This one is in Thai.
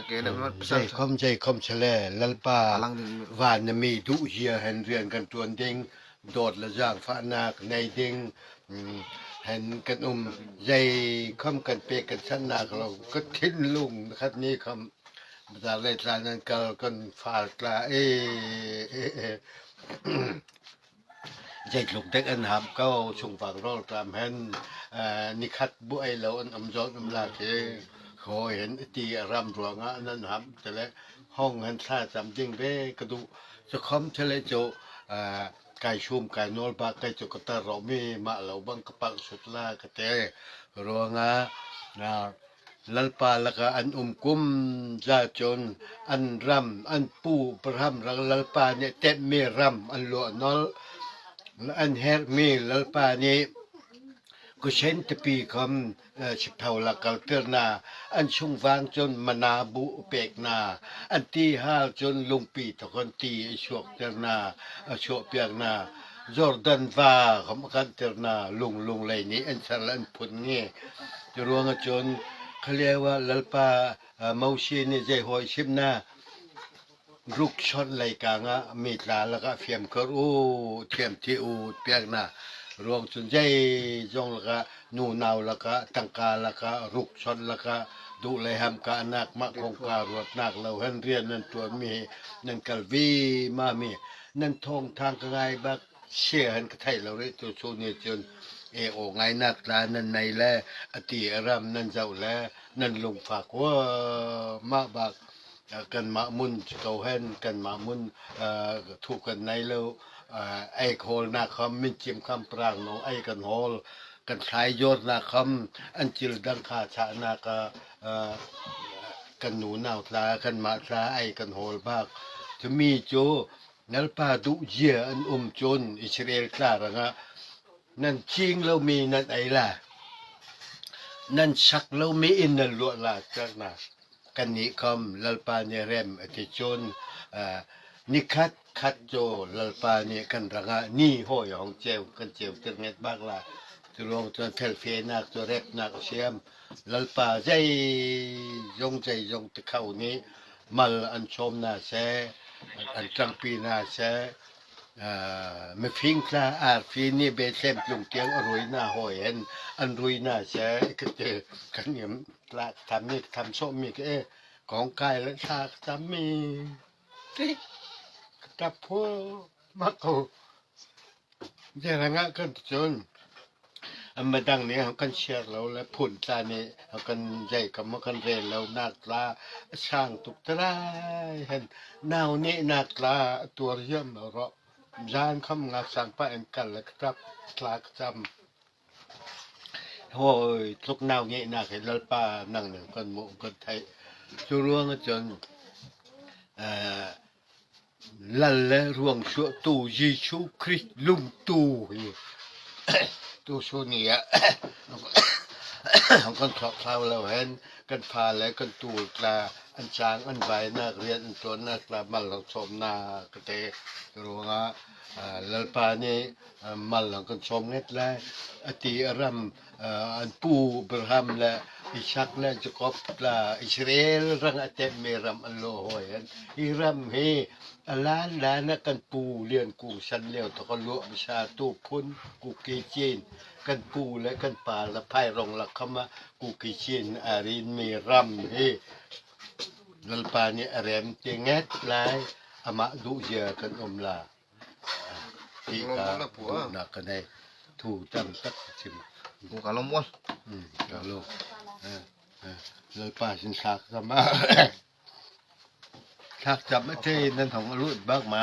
kena matใจคอมเฉลลัลปา alang din วานมีดุเฮียเห็นเรียนกันตัวเด้งโดดละจางฟ้านาคในเด้งเห็นกันใจคอมกันเปกันชั้นนาคเราก็ทิ้นลุงนะครับนี่คำภาษาเลตรานั้นก็กันฝากลาใจลูกเด็กอันหับก็ชงฝากรอตามเห็นนิคัดบุไอเหล่าอันอำจอดอำลาเกขอเห็นตีรำรวงอ่ะนั่นหับแต่ละห้องหันท่าจำจริงเด้กระดูจะคอมเฉลยโจไก่ชุมไก่นอลบาไก่จุกตาเรามีมาเหล่าบังกะปักสุดลากระเตรวงอ่ะลัลปาละก็อันกุมจาจนอันรำอันปูประรำลัลปาเนี่ยเต็มมีรำอันหลวนอลอันเฮร์มีลัลปานี่ก็เช่นตปีคำชิบเท่าละกัลเตอร์นาอันชุงฟางจนมนาบุเปกนาอันตีห้าจนลุงปีตะคนตีชวกเตอร์นาชวกเปียกนาจอร์แดนวาขมกันเตอร์นาลุงเลยนี้อันสารอันพุนเงี้ยจะรวงจนเขาเรียกว่าลัลปาเมาชีนี่ใจหอยชิมนารุกชนไหลกางะมีตาแล้วก็เฟียมกระอูเทียมที่อูเปียกนารวงจนใจจงแล้วก็นูนาวแล้วก็ตังกาแล้วก็รุกชนแล้วก็ดูแลหำกานักมักคงการวดนักเราเห็นเรียนนั่นตัวมีนั่นกัลวีมามีนั่นทงทางไงบักเชื่อเห็นกระไทยเราเลยตัวโซเนียจนโอไงนักลานั่นในแลอติอารามนั่นเจ้าแลนั่นลงฝากว่ามาบักกันมามุนเขาเห็นกันมามุนถูกกันในแล้วไอ้โคลนาคำมิจิมคำปรางน้องไอ้กันโฮลกันสายยอดนาคำอันจิลดังคาชานาคากันหนูนาวตากันมาตาไอ้กันโฮลบากจะมีโจนัลปาดุเยอันจนอิสราเอลคลาระงะนั่นจริงเรามีนั่นไอ้ล่ะนั่นชักเรามีอินนัลลวละจากนากันนี้คำลัลปาเนเรมอติชนนิคัดโจลัลปาเนกันรังนี่ห้อยของเจวกันเจวตึงเง็ดบากละจะลงจนเทลเฟนักตัวเรปนักเชียมลัลปาใจยงตะเข้านี้มัลอันชมนาเสอันจังปีนาเสไม่ฟิงคลาอาร์ฟีนี่เบเซมปลุงเตียงอรุยนาห้อยเห็นอันรุยนาเสก็เจอกันเนี่ยละทำนี่ทำส้มมีก็ของกายและชาจำมีกับพวกมักเขาเจ้าระงะกันจนอันมาดังนี้เขากันเชียร์เราและผุนตาเนี่ยเขากันใหญ่กับมันกันเรียนแล้วนักลาช่างตุกตะไลเห็นนาวนี้นักลาตัวเยี่ยมเราจานคำงาสังปะเอ็นกันแล้วครับคลากจำโอ้ยทุกนาวนี้นักเห็นลัลปานั่งหนึ่งกันหมู่กันไทยจุรวงจนลัลเลรวงชั่วตูยิชูคริสลุงตูตูชูนี่อ่ะเขากันคลอกคลาวเราเห็นกันพาแล้วกันตูกลาอันช้างอันใบนักเรียนอันตัวนักลามันหลังชมนากระเตรู้ว่าลัลปานี่มันหลังกันชมเน็ตแล้วอติอรัมอันปูบรหัมและอิชักและจะกอบลาอิสราเอลรังอเตมเมรัมอันโลหอยอิรัมเฮล้านกันปูเรียนกูฉันเลี้ยวตะกลุวิชาตูพุนกูเกจินกันปูและกันป่าละไพ่รองละคำกูเกจินอารินเมรัมเฮลัลปานี่เรมเจงเงตลายอามาดูเยอะกันลาที่กาดูนักกันในถูกจังตักชิม kalau mual kalau lepas sak sama sakจับไม่ใช่นั่นของรุ่นบ้างมา